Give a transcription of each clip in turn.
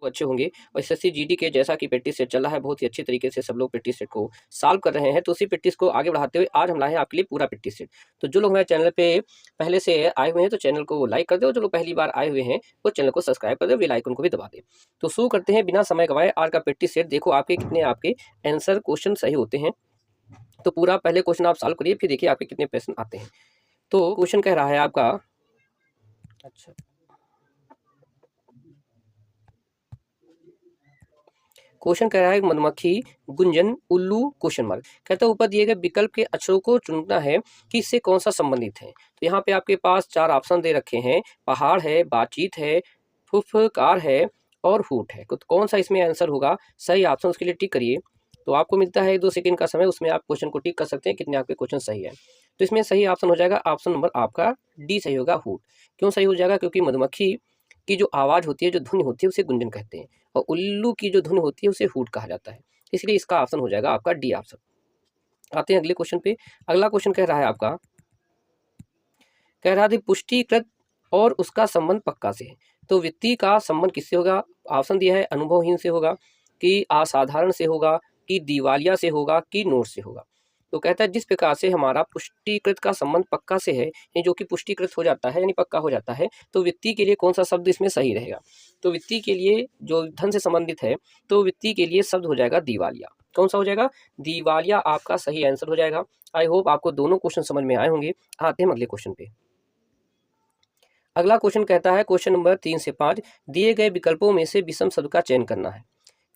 अच्छे होंगे। और एसएससी जीडी के जैसा कि प्रैक्टिस सेट चल रहा है, बहुत ही अच्छे तरीके से सब लोग प्रैक्टिस सेट को सॉल्व कर रहे हैं। तो उसी प्रैक्टिस को आगे बढ़ाते हुए आज हम लाए हैं आपके लिए पूरा प्रैक्टिस सेट। तो जो लोग हमारे चैनल पे पहले से आए हुए हैं तो चैनल को लाइक कर दो, और जो लोग पहली बार आए हुए हैं वो चैनल को सब्सक्राइब कर दो, बेल आइकन को भी दबा दें। तो शुरू करते हैं बिना समय गवाए आज का प्रैक्टिस सेट। देखो आपके कितने आपके आंसर क्वेश्चन सही होते हैं। तो पूरा पहले क्वेश्चन आप सॉल्व करिए, फिर देखिए आपके कितने प्रश्न आते हैं। तो क्वेश्चन कह रहा है आपका, अच्छा क्वेश्चन कह रहा है मधुमक्खी, गुंजन, उल्लू क्वेश्चन मार्क। कहता है ऊपर दिए गए विकल्प के अक्षरों को चुनना है कि इससे कौन सा संबंधित है। तो यहाँ पे आपके पास 4 ऑप्शन दे रखे हैं, पहाड़ है, बातचीत है, फुफकार है और हूट है। तो कौन सा इसमें आंसर होगा सही ऑप्शन, उसके लिए टिक करिए। तो आपको मिलता है 2 सेकंड का समय, उसमें आप क्वेश्चन को टिक कर सकते हैं कितने आपके क्वेश्चन सही है। तो इसमें सही ऑप्शन हो जाएगा ऑप्शन नंबर आपका डी सही होगा, हूट। क्यों सही हो जाएगा? क्योंकि मधुमक्खी की जो आवाज़ होती है, जो ध्वनि होती है उसे गुंजन कहते हैं, और उल्लू की जो धुन होती है उसे हूट कहा जाता है। इसलिए इसका ऑप्शन हो जाएगा आपका डी ऑप्शन। आते हैं अगले क्वेश्चन पे। अगला क्वेश्चन कह रहा है आपका, कह रहा था पुष्टिकृत और उसका संबंध पक्का से है। तो व्यक्ति का संबंध किससे होगा? ऑप्शन दिया है अनुभवहीन से होगा, कि असाधारण से होगा, कि दिवालिया से होगा, कि नोट से होगा। तो कहता है जिस प्रकार से हमारा पुष्टिकृत का संबंध पक्का से है, ये जो कि पुष्टिकृत हो जाता है यानी पक्का हो जाता है, तो व्यक्ति के लिए कौन सा शब्द इसमें सही रहेगा? तो व्यक्ति के लिए जो धन से संबंधित है, तो व्यक्ति के लिए शब्द हो जाएगा दिवालिया। कौन सा हो जाएगा? दिवालिया आपका सही आंसर हो जाएगा। आई होप आपको दोनों क्वेश्चन समझ में आए होंगे। आते हैं अगले क्वेश्चन पे। अगला क्वेश्चन कहता है क्वेश्चन नंबर 3 से 5, दिए गए विकल्पों में से विषम शब्द का चयन करना है।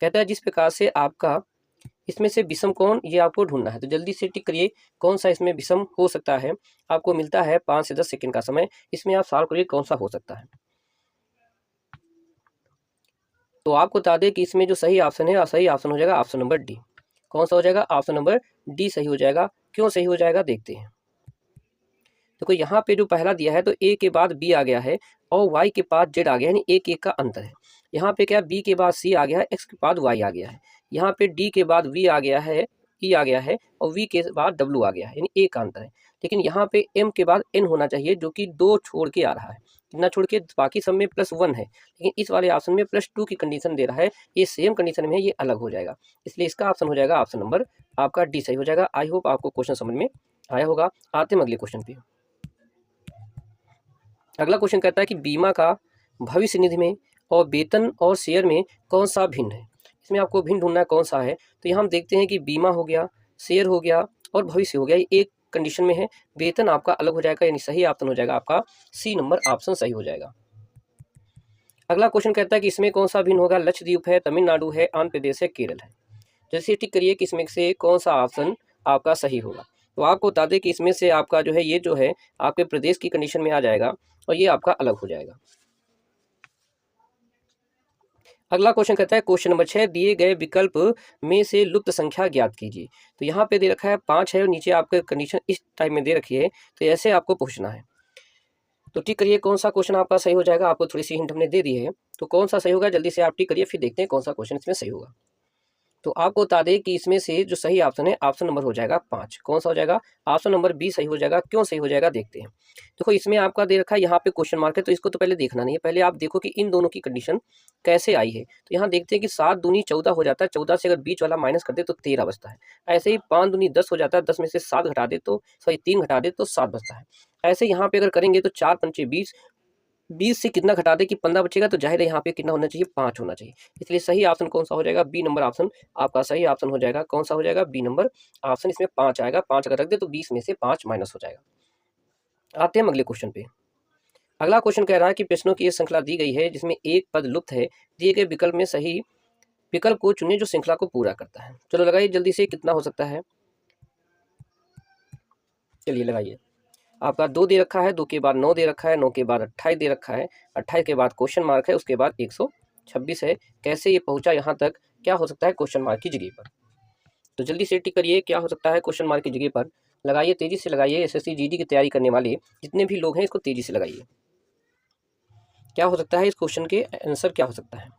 कहता है जिस प्रकार से आपका इसमें से विषम कौन, ये आपको ढूंढना है। तो जल्दी से टिक करिए कौन सा इसमें विषम हो सकता है। आपको मिलता है 5 से 10 सेकंड का समय, इसमें आप सॉल्व करिए कौन सा हो सकता है। तो आपको बता दें कि इसमें जो सही ऑप्शन है, सही ऑप्शन हो जाएगा ऑप्शन नंबर डी। कौन सा हो जाएगा? ऑप्शन नंबर डी सही हो जाएगा। क्यों सही हो जाएगा देखते हैं। देखो यहाँ पे जो पहला दिया है, तो ए के बाद बी आ गया है और वाई के बाद जेड आ गया है, यानी एक एक का अंतर है। यहाँ पे क्या, बी के बाद सी आ गया है, एक्स के बाद वाई आ गया है। यहाँ पे डी के बाद वी आ गया है, ई आ गया है, और वी के बाद डब्ल्यू आ गया है, यानी एक का अंतर है। लेकिन यहाँ पे एम के बाद एन होना चाहिए, जो कि 2 छोड़ के आ रहा है। कितना छोड़ के? बाकी सब में +1 है, लेकिन इस वाले ऑप्शन में +2 की कंडीशन दे रहा है। ये सेम कंडीशन में है, ये अलग हो जाएगा। इसलिए इसका ऑप्शन हो जाएगा ऑप्शन नंबर आपका डी सही हो जाएगा। आई होप आपको क्वेश्चन समझ में आया होगा। आते हैं अगले क्वेश्चन पे। अगला क्वेश्चन कहता है कि बीमा का भविष्य निधि में और वेतन और शेयर में कौन सा भिन्न है। इसमें आपको भिन्न ढूंढना है कौन सा है। तो यहाँ हम देखते हैं कि बीमा हो गया, शेयर हो गया और भविष्य हो गया, ये एक कंडीशन में है। वेतन आपका अलग हो जाएगा, यानी सही ऑप्शन हो जाएगा आपका सी नंबर ऑप्शन सही हो जाएगा। अगला क्वेश्चन कहता है कि इसमें कौन सा भिन्न होगा। लक्षद्वीप है, तमिलनाडु है, आंध्र प्रदेश है, केरल है। जैसे टिक करिए कि इसमें से कौन सा ऑप्शन आपका सही होगा। तो आपको बता दें कि इसमें से आपका जो है, ये जो है आपके प्रदेश की कंडीशन में आ जाएगा और ये आपका अलग हो जाएगा। अगला क्वेश्चन कहता है क्वेश्चन नंबर 6, दिए गए विकल्प में से लुप्त संख्या ज्ञात कीजिए। तो यहाँ पे दे रखा है 5 है और नीचे आपके कंडीशन इस टाइप में दे रखी है, तो ऐसे आपको पूछना है। तो टिक करिए कौन सा क्वेश्चन आपका सही हो जाएगा। आपको थोड़ी सी हिंट हमने दे दी है, तो कौन सा सही होगा जल्दी से आप टिक करिए, फिर देखते हैं कौन सा क्वेश्चन इसमें सही होगा। तो आपको बता दें कि इसमें से जो सही ऑप्शन है, ऑप्शन नंबर हो जाएगा 5। कौन सा हो जाएगा? ऑप्शन नंबर बी सही हो जाएगा। क्यों सही हो जाएगा देखते हैं। देखो इसमें आपका दे रखा है यहाँ पे क्वेश्चन मार्क है, तो इसको तो पहले देखना नहीं है, पहले आप देखो कि इन दोनों की कंडीशन कैसे आई है। तो यहाँ देखते हैं कि 7 दूनी 14 हो जाता है, 14 से अगर बीच वाला माइनस कर दे तो 13 बचता है। ऐसे ही 5 दूनी 10 हो जाता है, 10 में से 7 घटा दे तो 3 घटा दे तो 7 बचता है। ऐसे यहाँ पे अगर करेंगे तो 4 पंचे 20, 20 से कितना घटा दे कि 15 बचेगा, तो जाहिर है यहाँ पे कितना होना चाहिए, 5 होना चाहिए। इसलिए सही ऑप्शन कौन सा हो जाएगा? बी नंबर ऑप्शन आपका सही ऑप्शन हो जाएगा। कौन सा हो जाएगा? B number option. इसमें 5 आएगा, 5 अगर रख दे तो 20 में से 5 माइनस हो जाएगा। आते हैं अगले क्वेश्चन पे। अगला क्वेश्चन कह रहा है कि प्रश्नों की एक श्रृंखला दी गई है जिसमें एक पद लुप्त है, दिए गए विकल्प में सही विकल्प को चुने जो श्रृंखला को पूरा करता है। चलो लगाइए जल्दी से, कितना हो सकता है। चलिए लगाइए। आपका 2 दे रखा है, 2 के बाद 9 दे रखा है, 9 के बाद 28 दे रखा है, 28 के बाद क्वेश्चन मार्क है, उसके बाद 126 है। कैसे ये पहुंचा यहाँ तक? क्या हो सकता है क्वेश्चन मार्क की जगह पर? तो जल्दी से टिक करिए क्या हो सकता है क्वेश्चन मार्क की जगह पर। लगाइए, तेजी से लगाइए। एसएससी जीडी की तैयारी करने वाले जितने भी लोग हैं इसको तेजी से लगाइए। क्या हो सकता है इस क्वेश्चन के आंसर, क्या हो सकता है?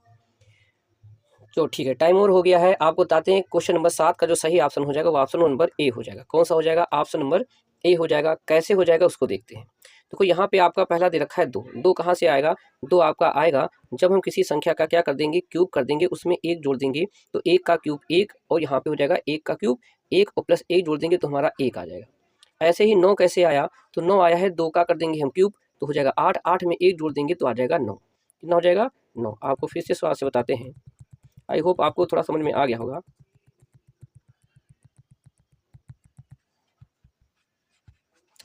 तो ठीक है, टाइम ओवर हो गया है। आपको बताते हैं क्वेश्चन नंबर 7 का जो सही ऑप्शन हो जाएगा वो ऑप्शन नंबर ए हो जाएगा। कौन सा हो जाएगा? ऑप्शन नंबर ए हो जाएगा। कैसे हो जाएगा उसको देखते हैं। देखो यहाँ पे आपका पहला दे रखा है 2, 2 कहाँ से आएगा, 2 आपका आएगा जब हम किसी संख्या का क्या कर देंगे, क्यूब कर देंगे, उसमें 1 जोड़ देंगे तो 1 का क्यूब 1, और यहाँ पे हो जाएगा 1 का क्यूब 1 और प्लस 1 जोड़ देंगे तो हमारा 1 आ जाएगा। ऐसे ही 9 कैसे आया, तो 9 आया है 2 का कर देंगे हम क्यूब तो हो जाएगा 8, 8 में 1 जोड़ देंगे तो आ जाएगा 9। कितना हो जाएगा, 9। आपको फिर से सवाल से बताते हैं, आई होप आपको थोड़ा समझ में आ गया होगा।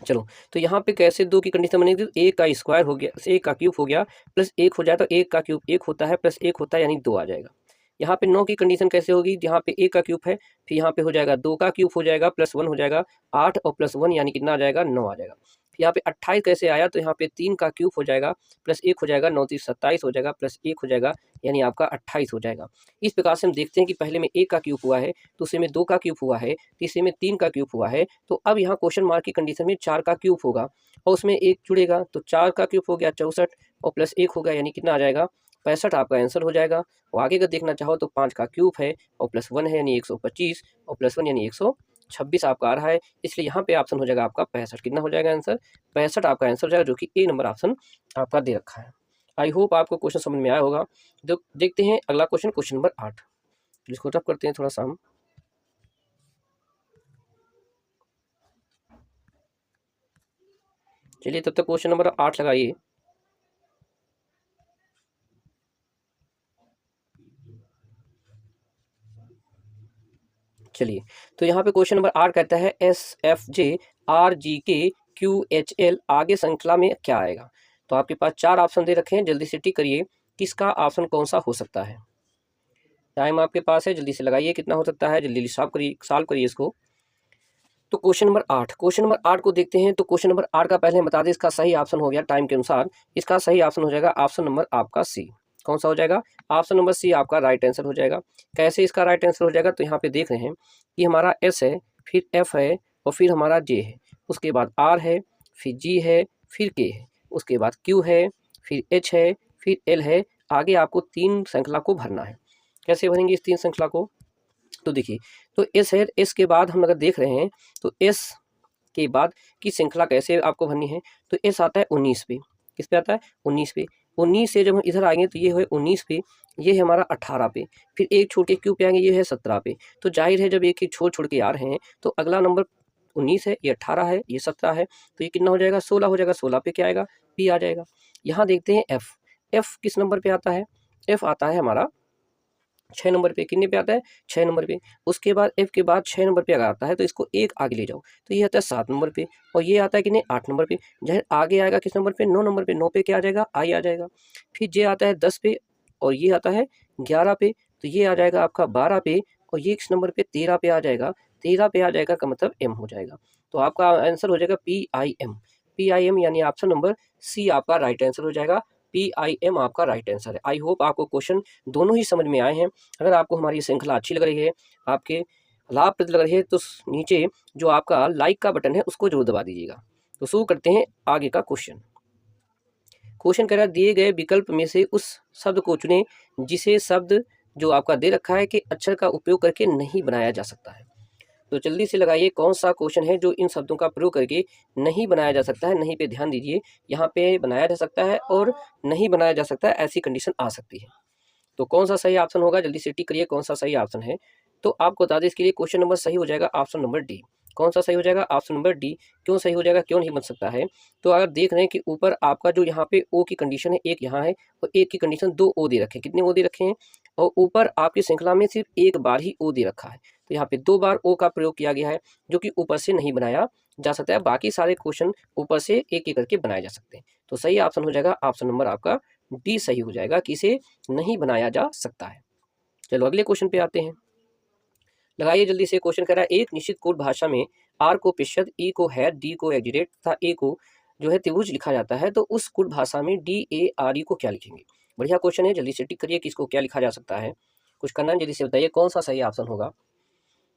चलो, तो यहाँ पे कैसे 2 की कंडीशन बनेगी, 1 का स्क्वायर हो गया, 1 का क्यूब हो गया प्लस 1 हो जाए तो 1 का क्यूब 1 होता है प्लस 1 होता है यानी 2 आ जाएगा। यहाँ पे 9 की कंडीशन कैसे होगी, यहाँ पे 1 का क्यूब है, फिर यहाँ पे हो जाएगा 2 का क्यूब हो जाएगा प्लस 1 हो जाएगा 8 और प्लस 1 यानी कितना आ जाएगा, 9 आ जाएगा। फिर यहाँ पे 28 कैसे आया, तो यहाँ पे 3 का क्यूब हो जाएगा प्लस 1 हो जाएगा 9 3 27 हो जाएगा प्लस 1 हो जाएगा यानी आपका 28 हो जाएगा। इस प्रकार से हम देखते हैं कि पहले में 1 का क्यूब हुआ है, दूसरे में 2 का क्यूब हुआ है, तीसरे में 3 का क्यूब हुआ है, तो अब यहाँ क्वेश्चन मार्क की कंडीशन में 4 का क्यूब होगा और उसमें 1 जुड़ेगा तो 4 का क्यूब हो गया 64 और प्लस 1 हो गया यानी कितना आ जाएगा, 65 आपका आंसर हो जाएगा। और आगे का देखना चाहो तो 5 का क्यूब है और प्लस 1 है यानी 125 और प्लस 1 यानी 126 आपका आ रहा है, इसलिए यहाँ पे ऑप्शन हो जाएगा आपका 65। कितना हो जाएगा आंसर, 65 आपका आंसर हो जाएगा, जो कि ए नंबर ऑप्शन आपका दे रखा है। आई होप आपको क्वेश्चन समझ में आया होगा। तो देखते हैं अगला क्वेश्चन, क्वेश्चन नंबर 8, जिसको रफ करते हैं थोड़ा सा हम। चलिए तब तक क्वेश्चन नंबर 8 लगाइए। चलिए, तो यहाँ पे क्वेश्चन नंबर 8 कहता है SFJ RGK QHL आगे श्रृंखला में क्या आएगा। तो आपके पास 4 ऑप्शन दे रखे हैं, जल्दी से टिक करिए किसका ऑप्शन कौन सा हो सकता है। टाइम आपके पास है, जल्दी से लगाइए कितना हो सकता है, जल्दी सॉल्व करिए इसको। तो क्वेश्चन नंबर 8, क्वेश्चन नंबर 8 को देखते हैं। तो क्वेश्चन नंबर 8 का पहले हम बता दें, इसका सही ऑप्शन हो गया टाइम के अनुसार, इसका सही ऑप्शन हो जाएगा ऑप्शन नंबर आपका सी। कौन सा हो जाएगा, ऑप्शन नंबर सी आपका राइट आंसर हो जाएगा। कैसे इसका राइट आंसर हो जाएगा, तो यहाँ पे देख रहे हैं कि हमारा एस है, फिर एफ है और फिर हमारा जे है, उसके बाद आर है, फिर जी है, फिर के है, उसके बाद क्यू है, फिर एच है, फिर एल है। आगे आपको 3 श्रृंखला को भरना है। कैसे भरेंगे इस 3 श्रृंखला को, तो देखिए, तो एस है, एस के बाद हम अगर देख रहे हैं तो एस के बाद की श्रृंखला कैसे आपको भरनी है, तो एस आता है 19 पे, किस पे आता है 19 पे, 19 से जब हम इधर आएंगे तो ये है 19 पे, ये है हमारा 18 पे, फिर एक छोड़ के क्यू पे आएंगे ये है 17 पे। तो जाहिर है जब एक एक छोड़ छोड़ के आ रहे हैं तो अगला नंबर 19 है, ये 18 है, ये 17 है, तो ये कितना हो जाएगा 16 हो जाएगा, 16 पे क्या आएगा, पी आ जाएगा। यहाँ देखते हैं एफ, एफ किस नंबर पे आता है, एफ आता है हमारा 6 नंबर पे, कितने पे आता है 6 नंबर पे। उसके बाद एफ के बाद 6 नंबर पे अगर आता है तो इसको एक आगे ले जाओ तो ये आता है 7 नंबर पे, और ये आता है कितने 8 नंबर पे। जब आगे आएगा किस नंबर पे 9 नंबर पे, 9 पे क्या आ जाएगा आई आ जाएगा। फिर जे आता है 10 पे और ये आता है 11 पे, तो ये आ जाएगा आपका 12 पे, और ये किस नंबर पे 13 पे आ जाएगा, 13 पे आ जाएगा का मतलब एम हो जाएगा। तो आपका आंसर हो जाएगा PIM, PIM यानी ऑप्शन नंबर सी आपका राइट आंसर हो जाएगा। PIM आपका राइट आंसर है। आई होप आपको क्वेश्चन दोनों ही समझ में आए हैं। अगर आपको हमारी श्रृंखला अच्छी लग रही है, आपके लाभप्रद लग रही है, तो नीचे जो आपका लाइक का बटन है उसको जरूर दबा दीजिएगा। तो शुरू करते हैं आगे का क्वेश्चन। क्वेश्चन कह रहा है दिए गए विकल्प में से उस शब्द को चुनें जिसे शब्द जो आपका दे रखा है कि अक्षर का उपयोग करके नहीं बनाया जा सकता है। तो जल्दी से लगाइए कौन सा क्वेश्चन है जो इन शब्दों का प्रयोग करके नहीं बनाया जा सकता है। नहीं पे ध्यान दीजिए, यहाँ पे बनाया जा सकता है और नहीं बनाया जा सकता है, ऐसी कंडीशन आ सकती है। तो कौन सा सही ऑप्शन होगा, जल्दी से टिक करिए कौन सा सही ऑप्शन है। तो आपको बता दें इसके लिए क्वेश्चन नंबर सही हो जाएगा ऑप्शन नंबर डी। कौन सा सही हो जाएगा, ऑप्शन नंबर डी। क्यों सही हो जाएगा, क्यों नहीं बन सकता है, तो अगर देख रहे हैं कि ऊपर आपका जो यहाँ पे ओ की कंडीशन है, एक यहाँ है और एक की कंडीशन 2 ओ दे रखे हैं, कितने ओ दे रखे हैं, और ऊपर आपकी श्रृंखला में सिर्फ एक बार ही ओ दे रखा है, तो यहाँ पे 2 बार ओ का प्रयोग किया गया है, जो कि ऊपर से नहीं बनाया जा सकता है। बाकी सारे क्वेश्चन ऊपर से एक एक करके बनाए जा सकते हैं। तो सही ऑप्शन हो जाएगा ऑप्शन नंबर आपका डी सही हो जाएगा, किसे नहीं बनाया जा सकता है। चलो अगले क्वेश्चन पे आते हैं। लगाइए जल्दी से, क्वेश्चन कह रहा है एक निश्चित कोड भाषा में आर को प्रतिशत, ई को है, डी को एग्जीरेट तथा ए को जो है त्रिभुज लिखा जाता है, तो उस कोड भाषा में DARE को क्या लिखेंगे। बढ़िया क्वेश्चन है, जल्दी से टिक करिए कि इसको क्या लिखा जा सकता है। कुछ करना है, जल्दी से बताइए कौन सा सही ऑप्शन होगा।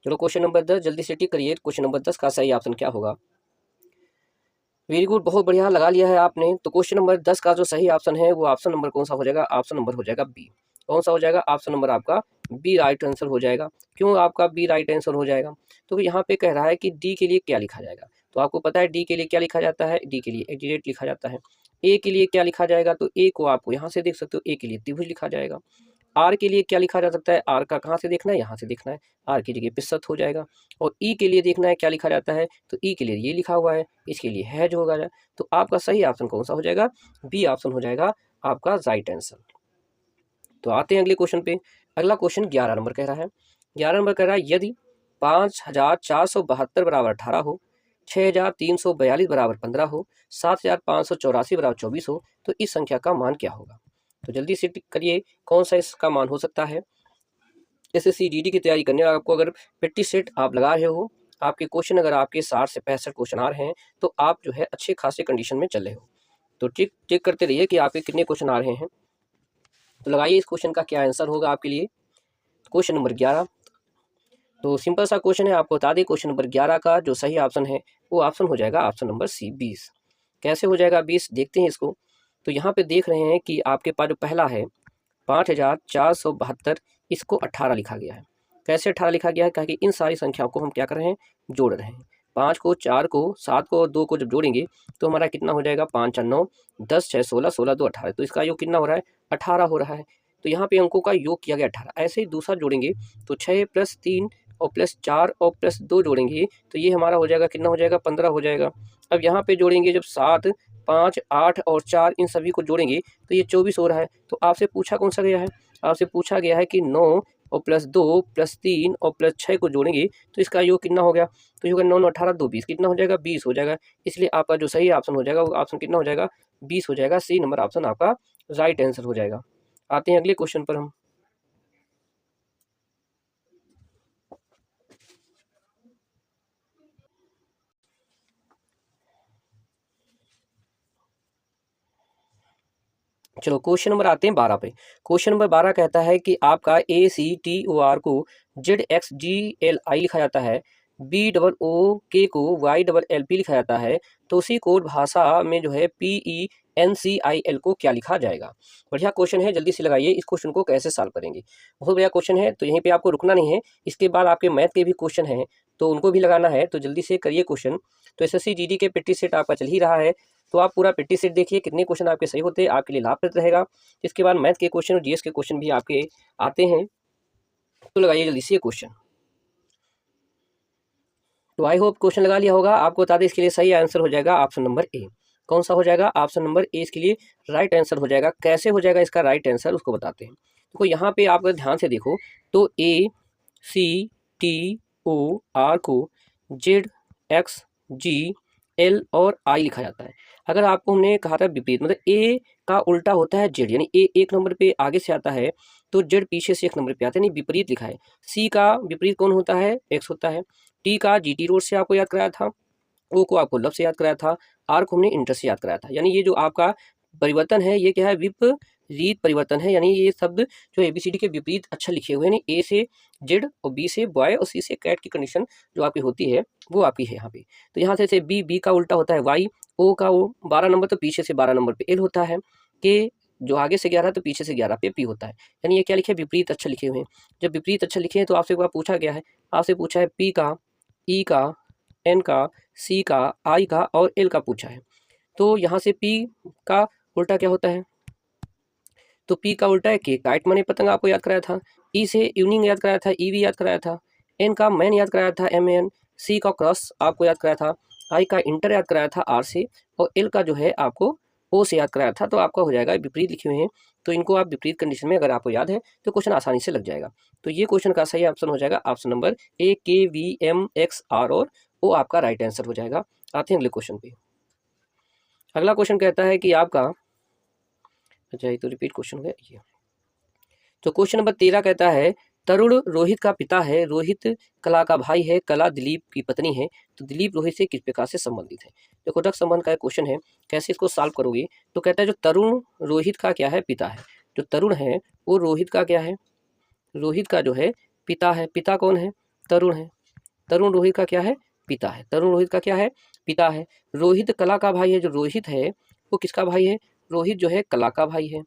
चलो क्वेश्चन नंबर 10, जल्दी से टिक करिए, क्वेश्चन नंबर 10 का सही ऑप्शन क्या होगा। वेरी गुड, बहुत बढ़िया लगा लिया है आपने। तो क्वेश्चन नंबर 10 का जो सही ऑप्शन है वो ऑप्शन नंबर कौन सा हो जाएगा, ऑप्शन नंबर हो जाएगा बी। कौन सा हो जाएगा, ऑप्शन नंबर आपका बी राइट आंसर हो जाएगा। क्यों आपका बी राइट आंसर हो जाएगा, तो यहाँ पे कह रहा है कि डी के लिए क्या लिखा जाएगा, तो आपको पता है डी के लिए क्या लिखा जाता है, डी के लिए एग्जीगेट लिखा जाता है। ए के लिए क्या लिखा जाएगा, तो ए को आपको यहाँ से देख सकते हो, ए के लिए त्रिभुज लिखा जाएगा। आर के लिए क्या लिखा जा सकता है, आर का कहाँ से देखना है, यहाँ से देखना है, आर की जगह पिसत हो जाएगा। और ई के लिए देखना है क्या लिखा जाता है, तो ई के लिए ये लिखा हुआ है, इसके लिए है जो होगा। तो आपका सही ऑप्शन कौन सा हो जाएगा, बी ऑप्शन हो जाएगा आपका राइट आंसर। तो आते हैं अगले क्वेश्चन पे। अगला क्वेश्चन 11 नंबर कह रहा है। 11 नंबर कह रहा है यदि 5472 बराबर 18 हो, 6342 बराबर 15 हो, 7584 बराबर 24 हो, तो इस संख्या का मान क्या होगा। तो जल्दी से टिक करिए कौन सा इसका मान हो सकता है। एसएससी जीडी की तैयारी करने आपको अगर 50 सेट आप लगा रहे हो, आपके क्वेश्चन अगर आपके 60 से 65 क्वेश्चन आ रहे हैं, तो आप जो है अच्छे खासे कंडीशन में चल रहे हो। तो चेक करते रहिए कि आपके कितने क्वेश्चन आ रहे हैं। तो लगाइए इस क्वेश्चन का क्या आंसर होगा आपके लिए। क्वेश्चन नंबर 11, तो सिंपल सा क्वेश्चन है, आपको बता दें क्वेश्चन नंबर 11 का जो सही ऑप्शन है वो ऑप्शन हो जाएगा ऑप्शन नंबर सी 20। कैसे हो जाएगा 20, देखते हैं इसको। तो यहाँ पे देख रहे हैं कि आपके पास जो पहला है 5472, इसको 18 लिखा गया है। कैसे 18 लिखा गया है, क्योंकि इन सारी संख्याओं को हम क्या कर रहे हैं, जोड़ रहे हैं। 5 को 4 को 7 को और 2 को जब जोड़ेंगे तो हमारा कितना हो जाएगा, 5 4 9 10 6 16 16 2 18। तो इसका योग कितना हो रहा है, 18 हो रहा है। तो यहाँ पे अंकों का योग किया गया 18। ऐसे ही दूसरा जोड़ेंगे तो 6 + 3 और +4 और +2 जोड़ेंगे तो ये हमारा हो जाएगा, कितना हो जाएगा, 15 हो जाएगा। अब यहाँ पे जोड़ेंगे जब 7 5 8 और 4 इन सभी को जोड़ेंगे तो ये 24 हो रहा है। तो आपसे पूछा कौन सा गया है, आपसे पूछा गया है कि 9 और +2 +3 और +6 को जोड़ेंगे तो इसका योग कितना हो गया, तो ये होगा 9 9 18 2 20, कितना हो जाएगा, 20 हो जाएगा। इसलिए आपका जो सही ऑप्शन हो जाएगा वो ऑप्शन कितना हो जाएगा, 20 हो जाएगा। सी नंबर ऑप्शन आपका राइट आंसर हो जाएगा। आते हैं अगले क्वेश्चन पर हम। चलो क्वेश्चन नंबर आते हैं 12 पे। क्वेश्चन नंबर 12 कहता है कि आपका ACTOR को ZXGLI लिखा जाता है, BOOK को YLLP लिखा जाता है, तो उसी कोड भाषा में जो है PENCIL को क्या लिखा जाएगा। बढ़िया क्वेश्चन है, जल्दी से लगाइए इस क्वेश्चन को कैसे सॉल्व करेंगे। बहुत बढ़िया क्वेश्चन है, तो यहीं पे आपको रुकना नहीं है, इसके बाद आपके मैथ के भी क्वेश्चन हैं तो उनको भी लगाना है, तो जल्दी से करिए क्वेश्चन। तो एसएससी जीडी के प्रैक्टिस सेट आपका चल ही रहा है, तो आप पूरा प्रैक्टिस सेट देखिए, कितने क्वेश्चन आपके सही होते हैं, आपके लिए लाभप्रद रहेगा। इसके बाद मैथ के क्वेश्चन और जीएस के क्वेश्चन भी आपके आते हैं, तो लगाइए जल्दी से ये क्वेश्चन। तो आई होप क्वेश्चन लगा लिया होगा। आपको बता दें इसके लिए सही आंसर हो जाएगा ऑप्शन नंबर ए। कौन सा हो जाएगा, ऑप्शन नंबर ए इसके लिए राइट आंसर हो जाएगा। कैसे हो जाएगा इसका राइट आंसर, उसको बताते हैं। देखो यहाँ पे आप अगर ध्यान से देखो तो ACTOR को ZXGL और I लिखा जाता है। अगर आपको हमने कहा था विपरीत, मतलब ए का उल्टा होता है जेड, यानी ए एक नंबर पे आगे से आता है तो जेड पीछे से एक नंबर पे आता है, यानी विपरीत लिखा है। सी का विपरीत कौन होता है, एक्स होता है। टी का जीटी रोड से आपको याद कराया था, ओ को आपको लब से याद कराया था, आर को हमने इंटर से याद कराया था। यानी ये जो आपका परिवर्तन है ये क्या है, विपरीत परिवर्तन है। यानी ये शब्द जो एबीसीडी के विपरीत अक्षर लिखे हुए हैं, यानी ए से जेड और बी से बॉय और सी से कैट की कंडीशन जो आपकी होती है वो आपकी है यहाँ पे। तो यहाँ से बी का उल्टा होता है वाई, ओ का ओ 12 नंबर तो पीछे से 12 नंबर पे एल होता है, के जो आगे से 11 तो पीछे से 11 पे पी होता है। यानी ये क्या लिखे, विपरीत अक्षर लिखे हुए हैं। जब विपरीत अक्षर लिखे हैं तो आपसे एक बार पूछा गया है, आपसे पूछा है पी का, ई का, एन का, सी का, आई का और एल का पूछा है। तो यहाँ से पी का उल्टा क्या होता है, तो पी का उल्टा है के, काइट माने पतंग आपको याद कराया था। ई से इवनिंग याद कराया था, ईवी याद कराया था। एन का मैन याद कराया था, MAN। सी का क्रॉस आपको याद कराया था। आई का इंटर याद कराया था, आर से। और एल का जो है आपको ओ से याद कराया था। तो आपका हो जाएगा, विपरीत लिखे हुए हैं तो इनको आप विपरीत कंडीशन में अगर आपको याद है तो क्वेश्चन आसानी से लग जाएगा। तो ये क्वेश्चन का सही ऑप्शन हो जाएगा ऑप्शन नंबर AKVMXR और ओ आपका राइट आंसर हो जाएगा। आते हैं अगले क्वेश्चन पे। अगला क्वेश्चन कहता है कि आपका, अच्छा ये तो रिपीट क्वेश्चन है ये। तो क्वेश्चन नंबर 13 कहता है तरुण रोहित का पिता है, रोहित कला का भाई है, कला दिलीप की पत्नी है, तो दिलीप रोहित से किस प्रकार से संबंधित है। देखो रक्त संबंध का क्वेश्चन है, कैसे इसको सॉल्व करोगे। तो कहता है जो तरुण रोहित का क्या है, पिता है। जो तरुण है वो रोहित का क्या है, रोहित का जो है पिता है। पिता कौन है, तरुण है। तरुण रोहित का क्या है, पिता है। तरुण रोहित का क्या है, पिता है। रोहित कला का भाई है, जो रोहित है वो किसका भाई है, रोहित जो है कला का भाई है।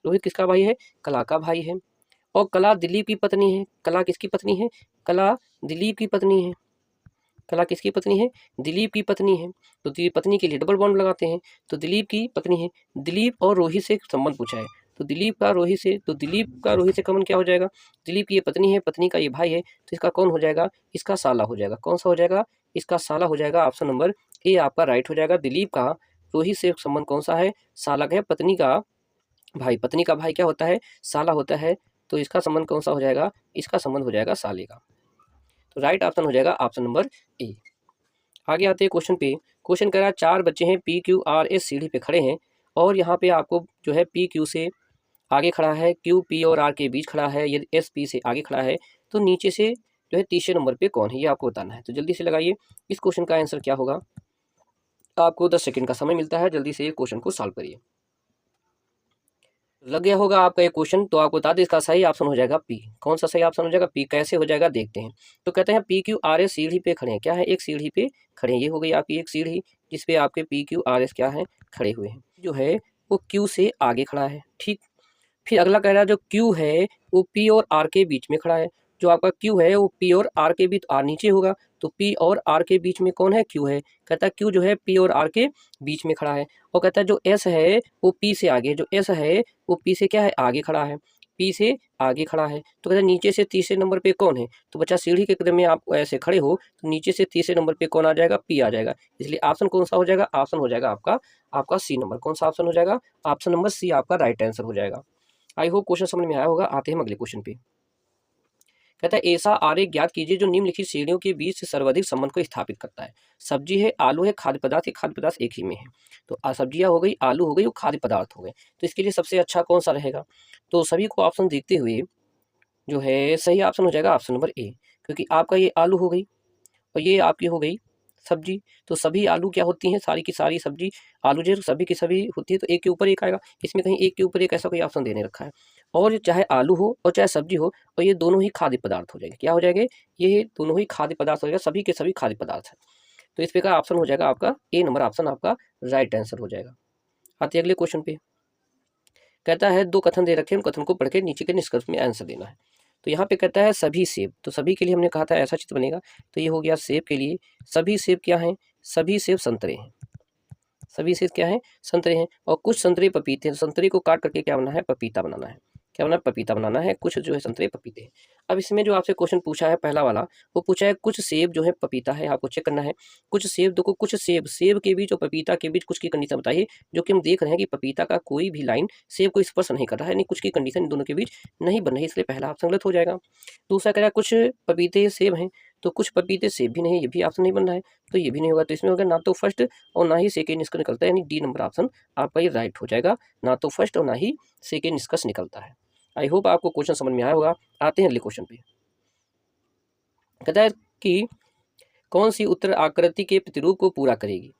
रोहित किसका भाई है, कला का भाई है। और कला दिलीप की पत्नी है। कला किसकी पत्नी है, कला दिलीप की पत्नी है। कला किसकी पत्नी है? दिलीप की पत्नी है। तो पत्नी के लिए डबल बॉन्ड लगाते हैं। तो दिलीप की पत्नी है। दिलीप और रोहित से संबंध पूछा है, तो दिलीप का रोहित से संबंध क्या हो जाएगा? दिलीप की ये पत्नी है, पत्नी का ये भाई है, तो इसका कौन हो जाएगा? इसका साला हो जाएगा। कौन सा हो जाएगा? इसका साला हो जाएगा। ऑप्शन नंबर ए आपका राइट हो जाएगा। दिलीप का रोहित से संबंध कौन सा है? साला का है। पत्नी का भाई क्या होता है? साला होता है। तो इसका संबंध कौन सा हो जाएगा? इसका संबंध हो जाएगा साले का। तो राइट ऑप्शन हो जाएगा ऑप्शन नंबर ए। आगे आते हैं क्वेश्चन पे। क्वेश्चन कह रहा है 4 बच्चे हैं, पी क्यू आर एस सीढ़ी पे खड़े हैं और यहाँ पे आपको जो है पी क्यू से आगे खड़ा है, क्यू पी और आर के बीच खड़ा है, यदि एस पी से आगे खड़ा है, तो नीचे से जो है तीसरे नंबर पे कौन है, ये आपको बताना है। तो जल्दी से लगाइए, इस क्वेश्चन का आंसर क्या होगा? आपको 10 सेकंड का समय मिलता है, जल्दी से ये क्वेश्चन को सॉल्व करिए। लग गया होगा आपका ये क्वेश्चन, तो आपको बता दें इसका सही ऑप्शन हो जाएगा पी। कौन सा सही ऑप्शन हो जाएगा? पी। कैसे हो जाएगा देखते हैं। तो कहते हैं पी क्यू आर एस सीढ़ी पे खड़े हैं। क्या है? एक सीढ़ी पे खड़े हैं। ये हो गई आपकी एक सीढ़ी जिसपे आपके पी क्यू आर एस क्या है? खड़े हुए हैं। जो है वो क्यू से आगे खड़ा है, ठीक। फिर अगला कह रहा है जो क्यू है वो पी और आर के बीच में खड़ा है। जो आपका क्यू है वो पी और आर के बीच, आर नीचे होगा, तो पी और आर के बीच में कौन है? क्यू है। कहता है क्यू जो है पी और आर के बीच में खड़ा है। और कहता है जो एस है वो पी से आगे, जो एस है वो पी से क्या है? आगे खड़ा है, पी से आगे खड़ा है। तो कहता है नीचे से तीसरे नंबर पे कौन है? तो बच्चा सीढ़ी के कदम में आप ऐसे खड़े हो तो नीचे से तीसरे नंबर पे कौन आ जाएगा? पी आ जाएगा। इसलिए ऑप्शन कौन सा हो जाएगा? ऑप्शन हो जाएगा आपका सी नंबर। कौन सा ऑप्शन हो जाएगा? ऑप्शन नंबर सी आपका राइट आंसर हो जाएगा। आई होप क्वेश्चन समझ में आया होगा। आते हैं अगले क्वेश्चन पे। कहता है ऐसा आरेख ज्ञात कीजिए जो निम्नलिखित श्रेणियों के बीच से सर्वाधिक संबंध को स्थापित करता है। सब्जी है, आलू है, खाद्य पदार्थ है, खाद्य पदार्थ एक ही में है। तो सब्जियां हो गई, आलू हो गई और खाद्य पदार्थ हो गए। तो इसके लिए सबसे अच्छा कौन सा रहेगा? तो सभी को ऑप्शन देखते हुए जो है सही ऑप्शन हो जाएगा ऑप्शन नंबर ए, क्योंकि आपका ये आलू हो गई और ये आपकी हो गई सब्जी। तो सभी आलू क्या होती हैं? सारी की सारी सब्जी आलू जो सभी की सभी होती है, तो एक के ऊपर एक आएगा। इसमें कहीं एक के ऊपर एक ऐसा कोई ऑप्शन देने रखा है। और चाहे आलू हो और चाहे सब्जी हो, और ये दोनों ही खाद्य पदार्थ हो जाएंगे। क्या हो जाएंगे? ये दोनों ही खाद्य पदार्थ हो जाएगा, सभी के सभी खाद्य पदार्थ हैं। तो इस पे का ऑप्शन हो जाएगा आपका ए नंबर ऑप्शन आपका राइट आंसर हो जाएगा। आते अगले क्वेश्चन पे। कहता है 2 कथन दे रखे हैं, कथन को पढ़ के नीचे के निष्कर्ष में आंसर देना है। तो यहाँ पे कहता है सभी सेब, तो सभी के लिए हमने कहा था ऐसा चित्र बनेगा। तो ये हो गया सेब के लिए। सभी सेब क्या हैं? सभी सेब संतरे हैं। सभी सेब क्या हैं? संतरे हैं। और कुछ संतरे पपीते हैं। संतरे को काट करके क्या बनाना है? पपीता बनाना है। क्या बनाना है? पपीता बनाना है। कुछ जो है संतरे पपीते हैं। अब इसमें जो आपसे क्वेश्चन पूछा है पहला वाला, वो पूछा है कुछ सेब जो है पपीता है, आपको चेक करना है। कुछ सेब देखो, कुछ सेब के बीच और पपीता के बीच कुछ की कंडीशन बताइए। जो कि हम देख रहे हैं कि पपीता का कोई भी लाइन सेब को स्पर्श नहीं कर रहा है, यानी कुछ की कंडीशन इन दोनों के बीच नहीं बन रही, इसलिए पहला ऑप्शन गलत हो जाएगा। दूसरा कह रहा है कुछ पपीते सेब हैं, तो कुछ पपीते सेब भी नहीं, ये भी ऑप्शन नहीं बन रहा है, तो ये भी नहीं होगा। तो इसमें होगा ना तो फर्स्ट और ना ही सेकेंड निष्कर्ष निकलता है, यानी डी नंबर ऑप्शन आपका ये राइट हो जाएगा। ना तो फर्स्ट और ना ही सेकेंड निष्कर्ष निकलता है। आई होप आपको क्वेश्चन समझ में आया होगा। आते हैं अगले क्वेश्चन पे। कहता है कि कौन सी उत्तर आकृति के प्रतिरूप को पूरा करेगी।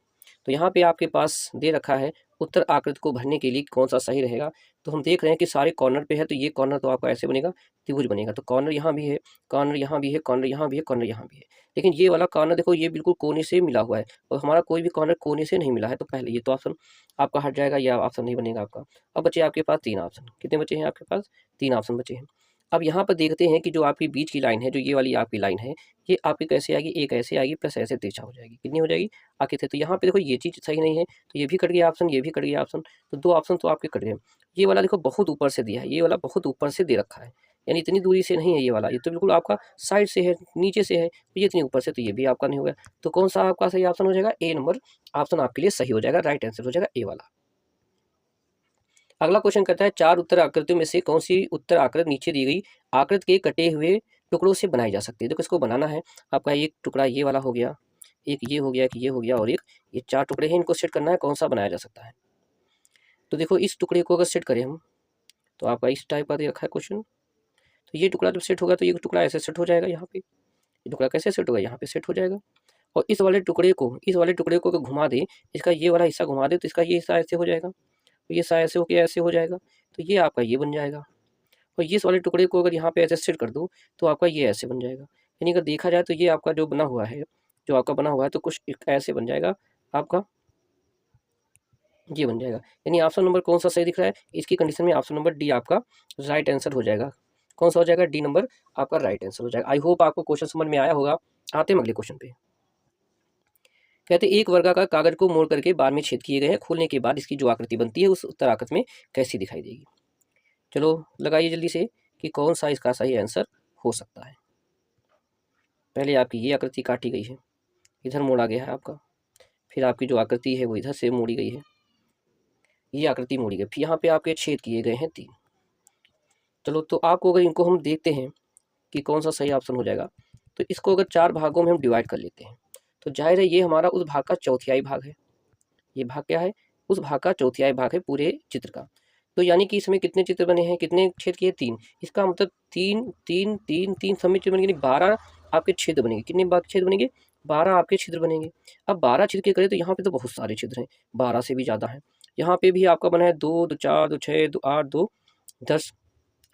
तो यहाँ पे आपके पास दे रखा है उत्तर आकृति को भरने के लिए कौन सा सही रहेगा। तो हम देख रहे हैं कि सारे कॉर्नर पे है, तो ये कॉर्नर तो आपका ऐसे बनेगा, त्रिभुज बनेगा। तो कॉर्नर यहाँ भी है, कॉर्नर यहाँ भी है, कॉर्नर यहाँ भी है, कॉर्नर यहाँ भी है। लेकिन ये वाला कॉर्नर देखो, ये बिल्कुल कोने से मिला हुआ है और हमारा कोई भी कॉर्नर कोने से नहीं मिला है। तो पहले ये तो ऑप्शन आपका हट जाएगा, या ऑप्शन नहीं बनेगा आपका। अब बचे आपके पास 3 ऑप्शन। कितने बचे हैं आपके पास? 3 ऑप्शन बचे हैं। अब यहाँ पर देखते हैं कि जो आपकी बीच की लाइन है, जो ये वाली आपकी लाइन है, ये आपकी कैसे आएगी? एक ऐसे आएगी प्लस ऐसे तिरछा हो जाएगी। कितनी हो जाएगी? आखिर थे। तो यहाँ पे देखो ये चीज़ सही नहीं है, तो ये भी कट गया ऑप्शन, ये भी कट गया ऑप्शन। तो 2 ऑप्शन तो आपके कट गए। ये वाला देखो बहुत ऊपर से दिया है, ये वाला बहुत ऊपर से दे रखा है, यानी इतनी दूरी से नहीं है ये वाला, ये तो बिल्कुल आपका साइड से है, नीचे से है, तो ये इतनी ऊपर से, तो ये भी आपका नहीं होगा। तो कौन सा आपका सही ऑप्शन हो जाएगा? ए नंबर ऑप्शन आपके लिए सही हो जाएगा, राइट आंसर हो जाएगा ए वाला। अगला क्वेश्चन कहता है 4 उत्तर आकृतियों में से कौन सी उत्तर आकृति नीचे दी गई आकृति के कटे हुए टुकड़ों से बनाई जा सकती है। तो किसको बनाना है? आपका एक टुकड़ा ये वाला हो गया, एक ये हो गया, एक ये हो गया और एक ये 4 टुकड़े हैं, इनको सेट करना है, कौन सा बनाया जा सकता है। तो देखो इस टुकड़े को अगर सेट करें हम, तो आपका इस टाइप का दे रखा है क्वेश्चन। तो ये टुकड़ा जब सेट होगा तो ये टुकड़ा ऐसे सेट हो जाएगा, यहाँ पे ये टुकड़ा कैसे सेट होगा? यहाँ पे सेट हो जाएगा। और इस वाले टुकड़े को अगर घुमा दे, इसका ये वाला हिस्सा घुमा दे, तो इसका ये हिस्सा ऐसे हो जाएगा, तो ये हिस्सा ऐसे होकर ऐसे हो जाएगा, तो ये आपका ये बन जाएगा। और ये इस वाले टुकड़े को अगर यहाँ पे ऐसे सेट कर दूँ, तो आपका ये ऐसे बन जाएगा। यानी अगर देखा जाए तो ये आपका जो बना हुआ है, तो कुछ ऐसे बन जाएगा आपका, ये बन जाएगा। यानी ऑप्शन नंबर कौन सा सही दिख रहा है? इसकी कंडीशन में ऑप्शन नंबर डी आपका राइट आंसर हो जाएगा। कौन सा हो जाएगा? डी नंबर आपका राइट आंसर हो जाएगा। आई होप आपको क्वेश्चन समझ में आया होगा। आते हैं अगले क्वेश्चन पे। कहते एक वर्गाकार कागज को मोड़ करके बार में छेद किए गए हैं, खोलने के बाद इसकी जो आकृति बनती है उस उत्तर आकृति में कैसी दिखाई देगी। चलो लगाइए जल्दी से कि कौन सा इसका सही आंसर हो सकता है। पहले आपकी ये आकृति काटी गई है, इधर मोड़ा गया है आपका, फिर आपकी जो आकृति है वो इधर से मोड़ी गई है, ये आकृति मोड़ी गई, फिर यहाँ पे आपके छेद किए गए हैं 3। चलो तो आपको अगर इनको हम देखते हैं कि कौन सा सही ऑप्शन हो जाएगा, तो इसको अगर 4 भागों में हम डिवाइड कर लेते हैं तो जाहिर है ये हमारा उस भाग का चौथाई भाग है। ये भाग क्या है? उस भाग का चौथाई भाग है पूरे चित्र का। तो यानी कि इसमें कितने चित्र बने हैं, कितने छेद किए? 3। इसका मतलब 3 3 3 3 सब में चित्र बनेंगे, 12 आपके छेद बनेंगे। कितने छेद बनेंगे? 12 आपके छिद्र बनेंगे। अब 12 छिद्र के करें तो यहाँ पे तो बहुत सारे छिद्र हैं, 12 से भी ज़्यादा है। यहाँ पे भी आपका बना है 2 2 4 2 6 2 8 2 10।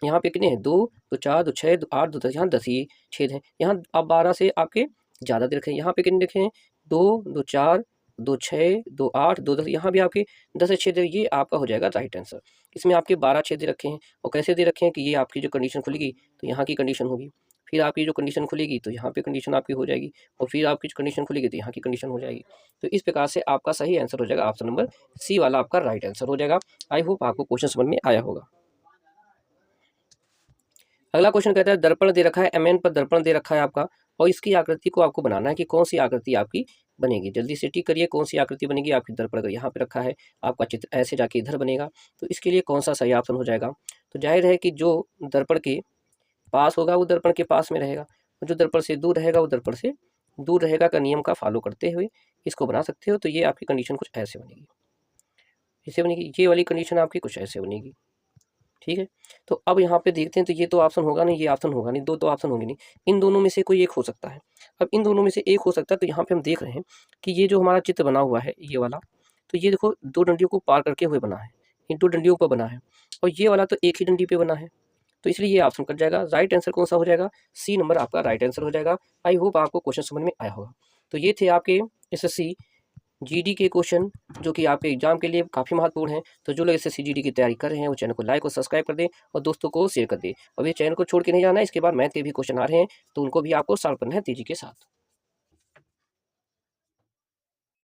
यहाँ पे कितने हैं? 2 2 4 2 6 2 8 2 10। यहाँ 10 ही छेद हैं। यहाँ आप 12 से आपके ज़्यादा दे रखे हैं। यहाँ पे कितने रखे हैं? 2 2 4 2 6 2 8 2 10। यहाँ भी आपके 10 छेद है। ये आपका हो जाएगा राइट आंसर। इसमें आपके 12 छेद दे रखे हैं और कैसे दे रखे हैं कि ये आपकी जो कंडीशन खुलेगी तो यहाँ की कंडीशन होगी, फिर आपकी जो कंडीशन खुलेगी तो यहाँ पे कंडीशन आपकी हो जाएगी और फिर आपकी जो कंडीशन खुलेगी तो यहाँ की कंडीशन हो जाएगी। तो इस प्रकार से आपका सही आंसर हो जाएगा ऑप्शन नंबर सी वाला आपका राइट आंसर हो जाएगा। आई होप आपको क्वेश्चन समझ में आया होगा। अगला क्वेश्चन कहता है दर्पण दे रखा है, MN पर दर्पण दे रखा है आपका और इसकी आकृति को आपको बनाना है कि कौन सी आकृति आपकी बनेगी। जल्दी से टिक करिए कौन सी आकृति बनेगी आपकी। दर्पण अगर यहाँ पे रखा है, आपका चित्र ऐसे जाके इधर बनेगा, तो इसके लिए कौन सा सही ऑप्शन हो जाएगा। तो जाहिर है कि जो दर्पण के पास होगा वो दर्पण के पास में रहेगा, और जो दर्पण से दूर रहेगा वो दर्पण से दूर रहेगा का नियम का फॉलो करते हुए इसको बना सकते हो। तो ये आपकी कंडीशन कुछ ऐसे बनेगी, ऐसे बनेगी। ये वाली कंडीशन आपकी कुछ ऐसे बनेगी, ठीक है। तो अब यहाँ पे देखते हैं, तो ये तो ऑप्शन होगा नहीं, ये ऑप्शन होगा नहीं, दो तो ऑप्शन होंगे नहीं, इन दोनों में से कोई एक हो सकता है। अब इन दोनों में से एक हो सकता है, तो यहाँ पे हम देख रहे हैं कि ये जो हमारा चित्र बना हुआ है ये वाला, तो ये देखो 2 डंडियों को पार करके हुए बना है, इन 2 डंडियों पर बना है, और ये वाला तो एक ही डंडी पे बना है, तो इसलिए ये ऑप्शन कट जाएगा। राइट आंसर कौन सा हो जाएगा? सी नंबर आपका राइट आंसर हो जाएगा। आई होप आपको क्वेश्चन समझ में आया होगा। तो ये थे आपके SSC GD के क्वेश्चन जो कि आपके एग्जाम के लिए काफ़ी महत्वपूर्ण है। तो जो लोग SSC GD की तैयारी कर रहे हैं वो चैनल को लाइक और सब्सक्राइब कर दें और दोस्तों को शेयर कर दें। और ये चैनल को छोड़ के नहीं जाना है, इसके बाद मैथ के भी क्वेश्चन आ रहे हैं तो उनको भी आपको सॉल्व करना है तेजी के साथ।